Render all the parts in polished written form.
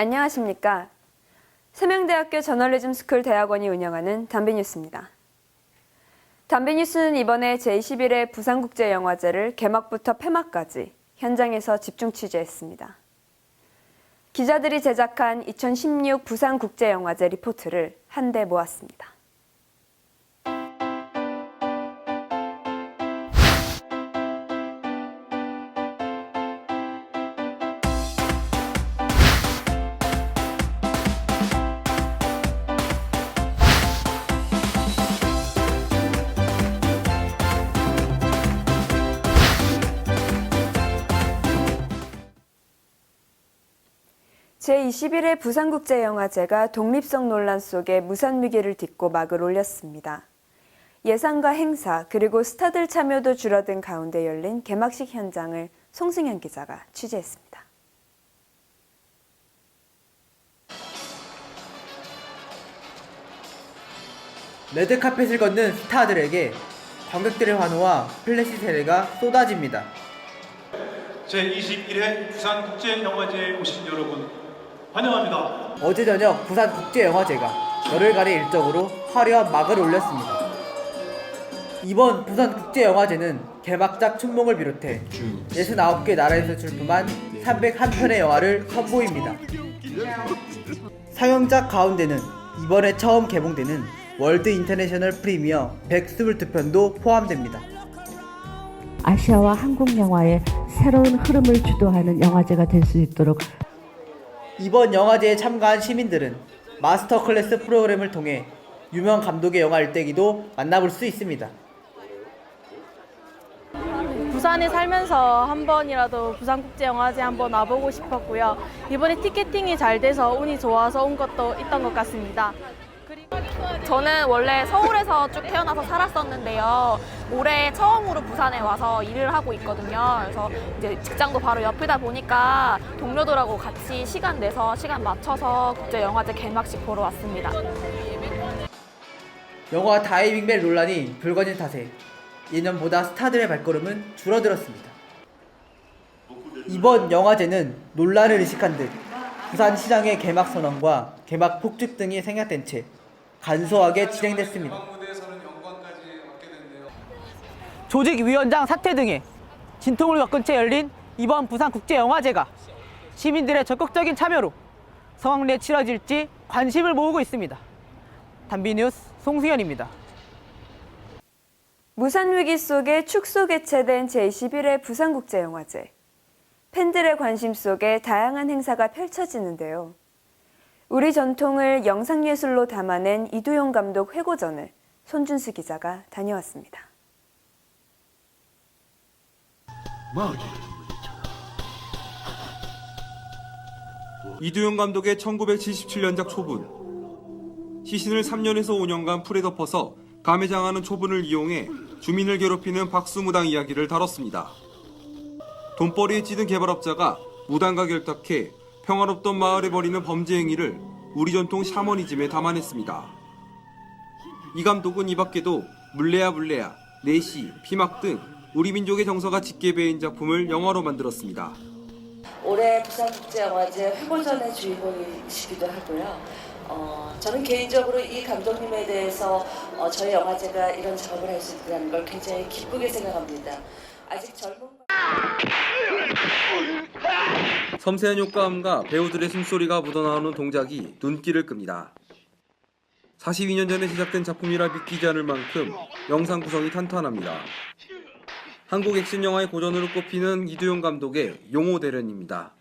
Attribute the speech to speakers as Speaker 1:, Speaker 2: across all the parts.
Speaker 1: 안녕하십니까. 세명대학교 저널리즘 스쿨 대학원이 운영하는 담비뉴스입니다. 담비뉴스는 이번에 제21회 부산국제영화제를 개막부터 폐막까지 현장에서 집중 취재했습니다. 기자들이 제작한 2016 부산국제영화제 리포트를 한데 모았습니다. 제21회 부산국제영화제가 독립성 논란 속에 무산위기를 딛고 막을 올렸습니다. 예상과 행사 그리고 스타들 참여도 줄어든 가운데 열린 개막식 현장을 송승현 기자가 취재했습니다.
Speaker 2: 레드카펫을 걷는 스타들에게 관객들의 환호와 플래시 세례가 쏟아집니다.
Speaker 3: 제21회 부산국제영화제에 오신 여러분 환영합니다.
Speaker 2: 어제 저녁 부산국제영화제가 열흘간의 일정으로 화려한 막을 올렸습니다. 이번 부산국제영화제는 개막작 춘몽을 비롯해 69개 나라에서 출품한 301편의 영화를 선보입니다. 상영작 가운데는 이번에 처음 개봉되는 월드 인터내셔널 프리미어 122편도 포함됩니다.
Speaker 4: 아시아와 한국 영화의 새로운 흐름을 주도하는 영화제가 될 수 있도록
Speaker 2: 이번 영화제에 참가한 시민들은 마스터 클래스 프로그램을 통해 유명 감독의 영화 일대기도 만나볼 수 있습니다.
Speaker 5: 부산에 살면서 한 번이라도 부산국제영화제 한번 와보고 싶었고요. 이번에 티켓팅이 잘 돼서 운이 좋아서 온 것도 있던 것 같습니다.
Speaker 6: 저는 원래 서울에서 쭉 태어나서 살았었는데요. 올해 처음으로 부산에 와서 일을 하고 있거든요. 그래서 이제 직장도 바로 옆이다 보니까 동료들하고 같이 시간 내서 시간 맞춰서 국제영화제 개막식 보러 왔습니다.
Speaker 2: 영화 다이빙벨 논란이 불거진 탓에 예년보다 스타들의 발걸음은 줄어들었습니다. 이번 영화제는 논란을 의식한 듯 부산시장의 개막 선언과 개막 폭죽 등이 생략된 채 간소하게 진행됐습니다.
Speaker 7: 조직위원장 사퇴 등의 진통을 겪은 채 열린 이번 부산국제영화제가 시민들의 적극적인 참여로 성황리에 치러질지 관심을 모으고 있습니다. 담비뉴스 송승현입니다.
Speaker 1: 무산위기 속에 축소 개최된 제21회 부산국제영화제. 팬들의 관심 속에 다양한 행사가 펼쳐지는데요. 우리 전통을 영상예술로 담아낸 이두용 감독 회고전을 손준수 기자가 다녀왔습니다.
Speaker 8: 이두용 감독의 1977년작 초분. 시신을 3년에서 5년간 풀에 덮어서 감회장하는 초분을 이용해 주민을 괴롭히는 박수무당 이야기를 다뤘습니다. 돈벌이에 찌든 개발업자가 무당과 결탁해 평화롭던 마을에 벌이는 범죄 행위를 우리 전통 샤머니즘에 담아냈습니다. 이 감독은 이 밖에도 물레야 물레야, 내시, 피막 등 우리 민족의 정서가 짙게 배인 작품을 영화로 만들었습니다.
Speaker 9: 올해 부산국제영화제 회고전의 주인공이시기도 하고요. 저는 개인적으로 이 감독님에 대해서 저희 영화제가 이런 작업을 할 수 있다는 걸 굉장히 기쁘게 생각합니다. 아직 젊은
Speaker 8: 섬세한 효과음과 배우들의 숨소리가 묻어나오는 동작이 눈길을 끕니다. 42년 전에 제작된 작품이라 믿기지 않을 만큼 영상 구성이 탄탄합니다. 한국 액션 영화의 고전으로 꼽히는 이두용 감독의 용호 대련입니다.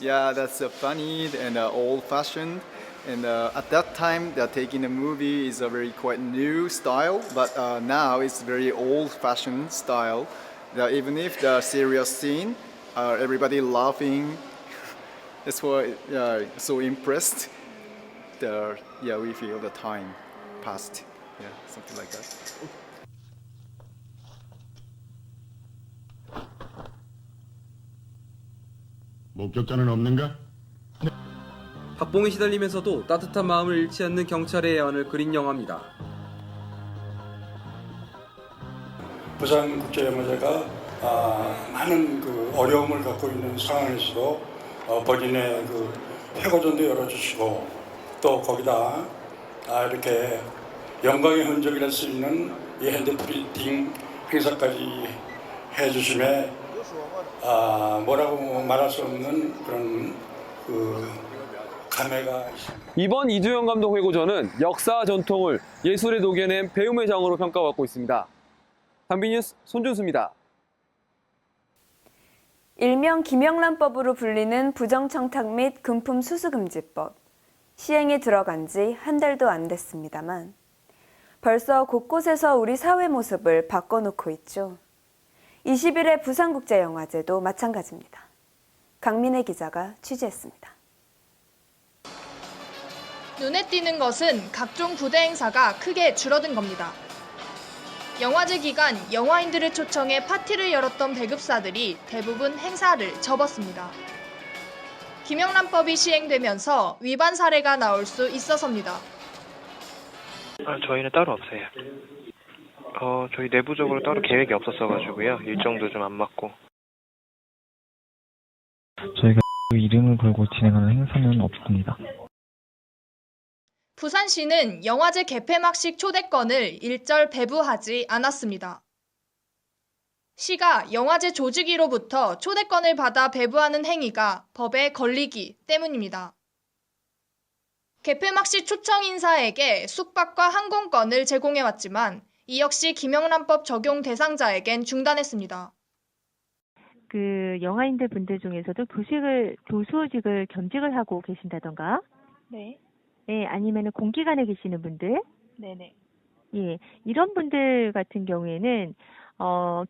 Speaker 10: Yeah, that's funny and old-fashioned. And at that time, they're taking a movie is a very quite new style, but now it's very old-fashioned style. Even if the serious scene, everybody laughing. That's why so impressed. We feel the time passed. Yeah, something like that.
Speaker 11: 목격자는 없는가?
Speaker 8: 박봉에 시달리면서도 따뜻한 마음을 잃지 않는 경찰의 애환을 그린 영화입니다.
Speaker 12: 부산국제영화제가 많은 어려움을 갖고 있는 상황에서도 본인의 그 회고전도 열어주시고 또 거기다 이렇게 영광의 흔적이랄 수 있는 이 핸드필딩 행사까지 해주심에 뭐라고 말할 수 없는 그런 그 감회가 있습니다.
Speaker 8: 이번 이두영 감독 회고전은 역사와 전통을 예술에 녹여낸 배움의 장으로 평가받고 있습니다. 당비뉴스 손준수입니다.
Speaker 1: 일명 김영란법으로 불리는 부정청탁 및 금품 수수금지법. 시행에 들어간 지 한 달도 안 됐습니다만 벌써 곳곳에서 우리 사회 모습을 바꿔놓고 있죠. 20일의 부산국제영화제도 마찬가지입니다. 강민혜 기자가 취재했습니다.
Speaker 13: 눈에 띄는 것은 각종 부대 행사가 크게 줄어든 겁니다. 영화제 기간 영화인들을 초청해 파티를 열었던 배급사들이 대부분 행사를 접었습니다. 김영란법이 시행되면서 위반 사례가 나올 수 있어서입니다.
Speaker 14: 저희는 따로 없어요. 저희 내부적으로 따로 계획이 없었어가지고요. 일정도 좀 안 맞고.
Speaker 15: 저희가 이름을 걸고 진행하는 행사는 없습니다.
Speaker 13: 부산시는 영화제 개폐막식 초대권을 일절 배부하지 않았습니다. 시가 영화제 조직위로부터 초대권을 받아 배부하는 행위가 법에 걸리기 때문입니다. 개폐막식 초청 인사에게 숙박과 항공권을 제공해왔지만 이 역시 김영란법 적용 대상자에겐 중단했습니다.
Speaker 16: 영화인들 분들 중에서도 교수직을 겸직을 하고 계신다던가,
Speaker 13: 네.
Speaker 16: 네, 아니면 공기관에 계시는 분들,
Speaker 13: 네네.
Speaker 16: 예, 이런 분들 같은 경우에는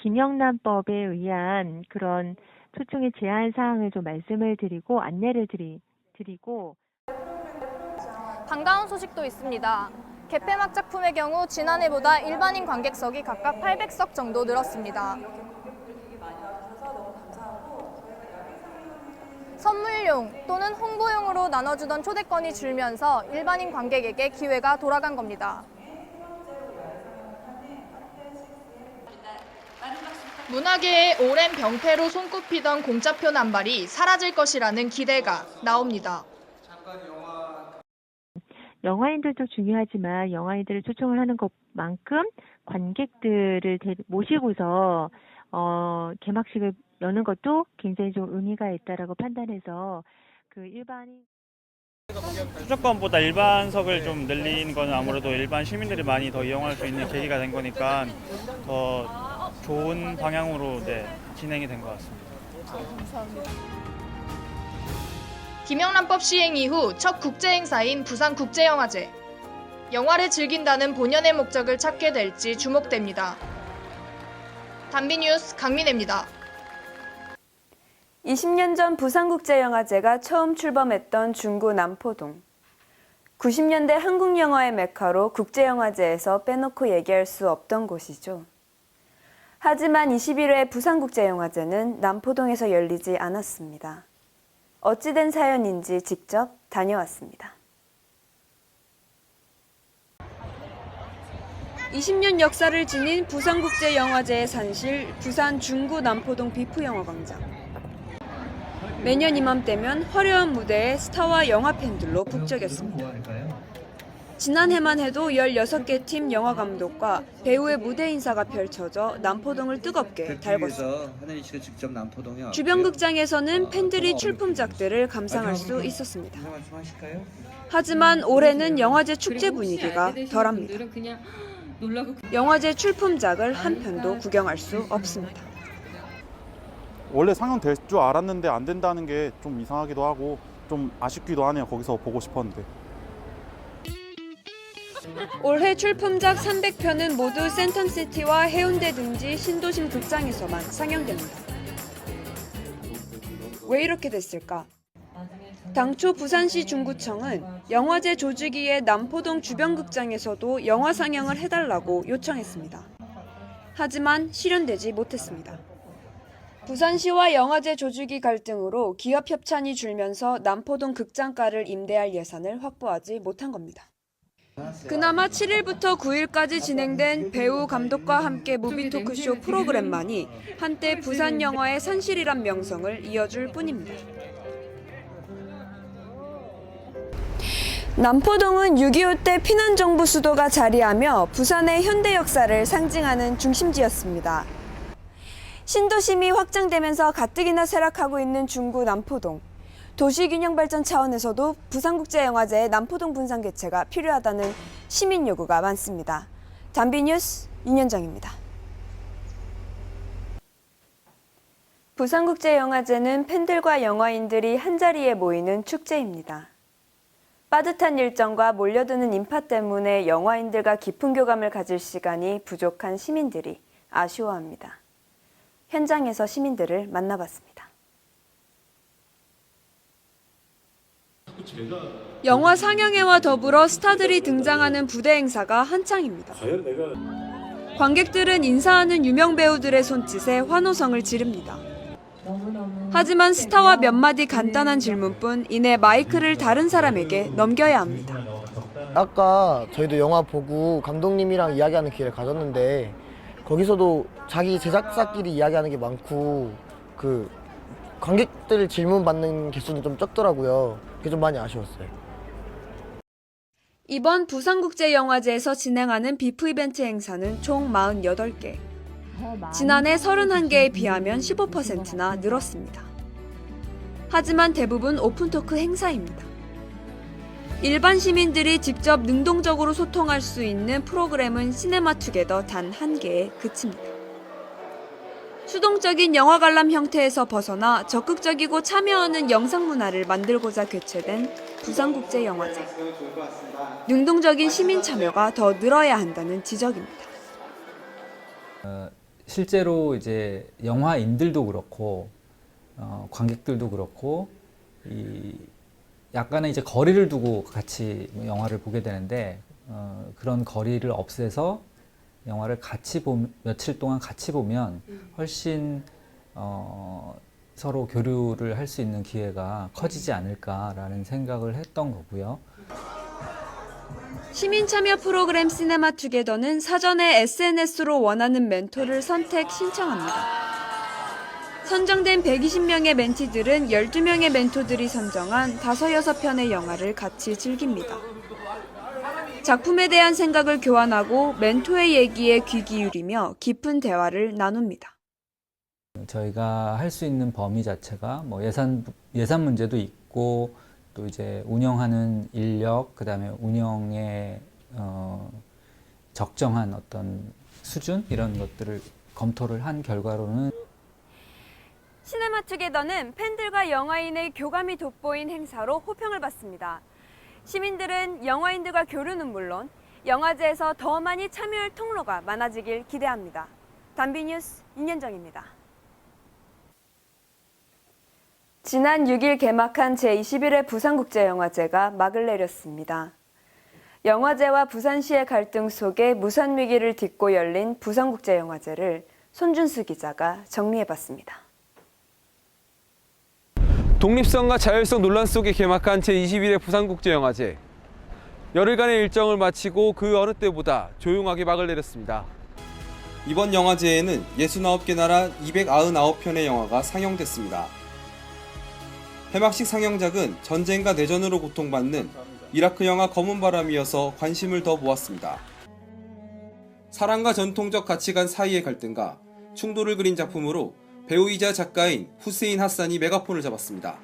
Speaker 16: 김영란법에 의한 그런 초청의 제한 사항을 좀 말씀을 드리고 안내를 드리고.
Speaker 13: 반가운 소식도 있습니다. 개폐막 작품의 경우 지난해보다 일반인 관객석이 각각 800석 정도 늘었습니다. 선물용 또는 홍보용으로 나눠주던 초대권이 줄면서 일반인 관객에게 기회가 돌아간 겁니다. 문화계의 오랜 병폐로 손꼽히던 공짜표 남발이 사라질 것이라는 기대가 나옵니다.
Speaker 16: 영화인들도 중요하지만 영화인들을 초청을 하는 것만큼 관객들을 모시고서 개막식을 여는 것도 굉장히 좀 의미가 있다라고 판단해서 일반인
Speaker 17: 초대권보다 일반석을 좀 늘린 건 아무래도 일반 시민들이 많이 더 이용할 수 있는 계기가 된 거니까 더 좋은 방향으로 진행이 된 것 같습니다.
Speaker 13: 감사합니다. 김영란법 시행 이후 첫 국제행사인 부산국제영화제. 영화를 즐긴다는 본연의 목적을 찾게 될지 주목됩니다. 단비뉴스 강민혜입니다.
Speaker 1: 20년 전 부산국제영화제가 처음 출범했던 중구 남포동. 90년대 한국 영화의 메카로 국제영화제에서 빼놓고 얘기할 수 없던 곳이죠. 하지만 21회 부산국제영화제는 남포동에서 열리지 않았습니다. 어찌된 사연인지 직접 다녀왔습니다. 20년 역사를 지닌 부산국제영화제의 산실 부산 중구 남포동 비프영화광장. 매년 이맘때면 화려한 무대에 스타와 영화 팬들로 북적였습니다. 지난해만 해도 16개 팀 영화 감독과 배우의 무대 인사가 펼쳐져 남포동을 뜨겁게 달궜습니다. 주변 극장에서는 팬들이 출품작들을 감상할 수 있었습니다. 하지만 올해는 영화제 축제 분위기가 덜합니다. 영화제 출품작을 한 편도 구경할 수 없습니다.
Speaker 18: 원래 상영될 줄 알았는데 안 된다는 게 좀 이상하기도 하고 좀 아쉽기도 하네요. 거기서 보고 싶었는데.
Speaker 1: 올해 출품작 300편은 모두 센텀시티와 해운대 등지 신도심 극장에서만 상영됩니다. 왜 이렇게 됐을까? 당초 부산시 중구청은 영화제 조직위의 남포동 주변 극장에서도 영화 상영을 해달라고 요청했습니다. 하지만 실현되지 못했습니다. 부산시와 영화제 조직위 갈등으로 기업 협찬이 줄면서 남포동 극장가를 임대할 예산을 확보하지 못한 겁니다. 그나마 7일부터 9일까지 진행된 배우 감독과 함께 무비 토크쇼 프로그램만이 한때 부산 영화의 산실이란 명성을 이어줄 뿐입니다. 남포동은 6.25 때 피난정부 수도가 자리하며 부산의 현대 역사를 상징하는 중심지였습니다. 신도심이 확장되면서 가뜩이나 쇠락하고 있는 중구 남포동. 도시균형 발전 차원에서도 부산국제영화제의 남포동 분산 개최가 필요하다는 시민 요구가 많습니다. 단비뉴스 윤현정입니다. 부산국제영화제는 팬들과 영화인들이 한자리에 모이는 축제입니다. 빠듯한 일정과 몰려드는 인파 때문에 영화인들과 깊은 교감을 가질 시간이 부족한 시민들이 아쉬워합니다. 현장에서 시민들을 만나봤습니다. 영화 상영회와 더불어 스타들이 등장하는 부대 행사가 한창입니다. 관객들은 인사하는 유명 배우들의 손짓에 환호성을 지릅니다. 하지만 스타와 몇 마디 간단한 질문뿐 이내 마이크를 다른 사람에게 넘겨야 합니다.
Speaker 19: 아까 저희도 영화 보고 감독님이랑 이야기하는 기회를 가졌는데 거기서도 자기 제작사끼리 이야기하는 게 많고 그 관객들 질문 받는 개수는 좀 적더라고요. 그게 좀 많이 아쉬웠어요.
Speaker 1: 이번 부산국제영화제에서 진행하는 비프 이벤트 행사는 총 48개. 지난해 31개에 비하면 15%나 늘었습니다. 하지만 대부분 오픈토크 행사입니다. 일반 시민들이 직접 능동적으로 소통할 수 있는 프로그램은 시네마투게더 단 1개에 그칩니다. 수동적인 영화 관람 형태에서 벗어나 적극적이고 참여하는 영상 문화를 만들고자 개최된 부산국제영화제. 능동적인 시민 참여가 더 늘어야 한다는 지적입니다.
Speaker 20: 실제로 이제 영화인들도 그렇고 관객들도 그렇고 약간의 이제 거리를 두고 같이 영화를 보게 되는데 그런 거리를 없애서 영화를 며칠 동안 같이 보면 훨씬 서로 교류를 할 수 있는 기회가 커지지 않을까라는 생각을 했던 거고요.
Speaker 1: 시민 참여 프로그램 시네마투게더는 사전에 SNS로 원하는 멘토를 선택 신청합니다. 선정된 120명의 멘티들은 12명의 멘토들이 선정한 5, 6편의 영화를 같이 즐깁니다. 작품에 대한 생각을 교환하고 멘토의 얘기에 귀 기울이며 깊은 대화를 나눕니다.
Speaker 20: 저희가 할 수 있는 범위 자체가 뭐 예산 문제도 있고 또 이제 운영하는 인력, 그다음에 운영의 적정한 어떤 수준 이런 것들을 검토를 한 결과로는
Speaker 1: 시네마투게더는 팬들과 영화인의 교감이 돋보인 행사로 호평을 받습니다. 시민들은 영화인들과 교류는 물론 영화제에서 더 많이 참여할 통로가 많아지길 기대합니다. 단비뉴스 윤현정입니다. 지난 6일 개막한 제21회 부산국제영화제가 막을 내렸습니다. 영화제와 부산시의 갈등 속에 무산위기를 딛고 열린 부산국제영화제를 손준수 기자가 정리해봤습니다.
Speaker 8: 독립성과 자율성 논란 속에 개막한 제21회 부산국제영화제. 열흘간의 일정을 마치고 그 어느 때보다 조용하게 막을 내렸습니다. 이번 영화제에는 69개 나라 299편의 영화가 상영됐습니다. 개막식 상영작은 전쟁과 내전으로 고통받는 이라크 영화 검은 바람이어서 관심을 더 모았습니다. 사랑과 전통적 가치관 사이의 갈등과 충돌을 그린 작품으로 배우이자 작가인 후세인 하산이 메가폰을 잡았습니다.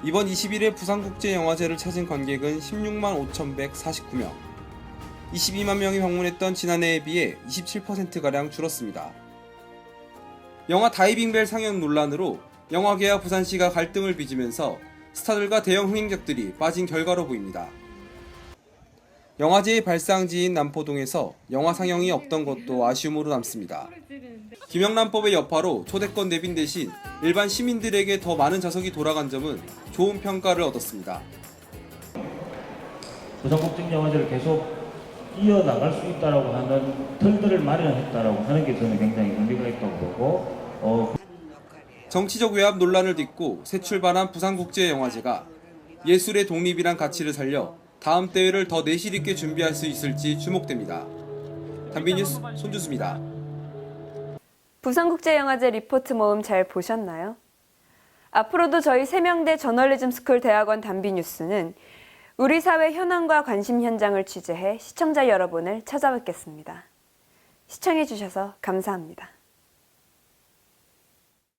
Speaker 8: 이번 21회 부산국제영화제를 찾은 관객은 16만 5,149명, 22만 명이 방문했던 지난해에 비해 27%가량 줄었습니다. 영화 다이빙벨 상영 논란으로 영화계와 부산시가 갈등을 빚으면서 스타들과 대형 흥행작들이 빠진 결과로 보입니다. 영화제의 발상지인 남포동에서 영화 상영이 없던 것도 아쉬움으로 남습니다. 김영란법의 여파로 초대권 내빈 대신 일반 시민들에게 더 많은 좌석이 돌아간 점은 좋은 평가를 얻었습니다.
Speaker 21: 부산국제영화제를 계속 이어나갈 수 있다고 하는 틀들을 마련했다고 하는 게 저는 굉장히 의미가 있다고 보고
Speaker 8: 정치적 외압 논란을 딛고 새 출발한 부산국제영화제가 예술의 독립이란 가치를 살려 다음 대회를 더 내실 있게 준비할 수 있을지 주목됩니다. 단비뉴스 손준수입니다.
Speaker 1: 부산국제영화제 리포트 모음 잘 보셨나요? 앞으로도 저희 세명대 저널리즘 스쿨 대학원 단비뉴스는 우리 사회 현황과 관심 현장을 취재해 시청자 여러분을 찾아뵙겠습니다. 시청해주셔서 감사합니다.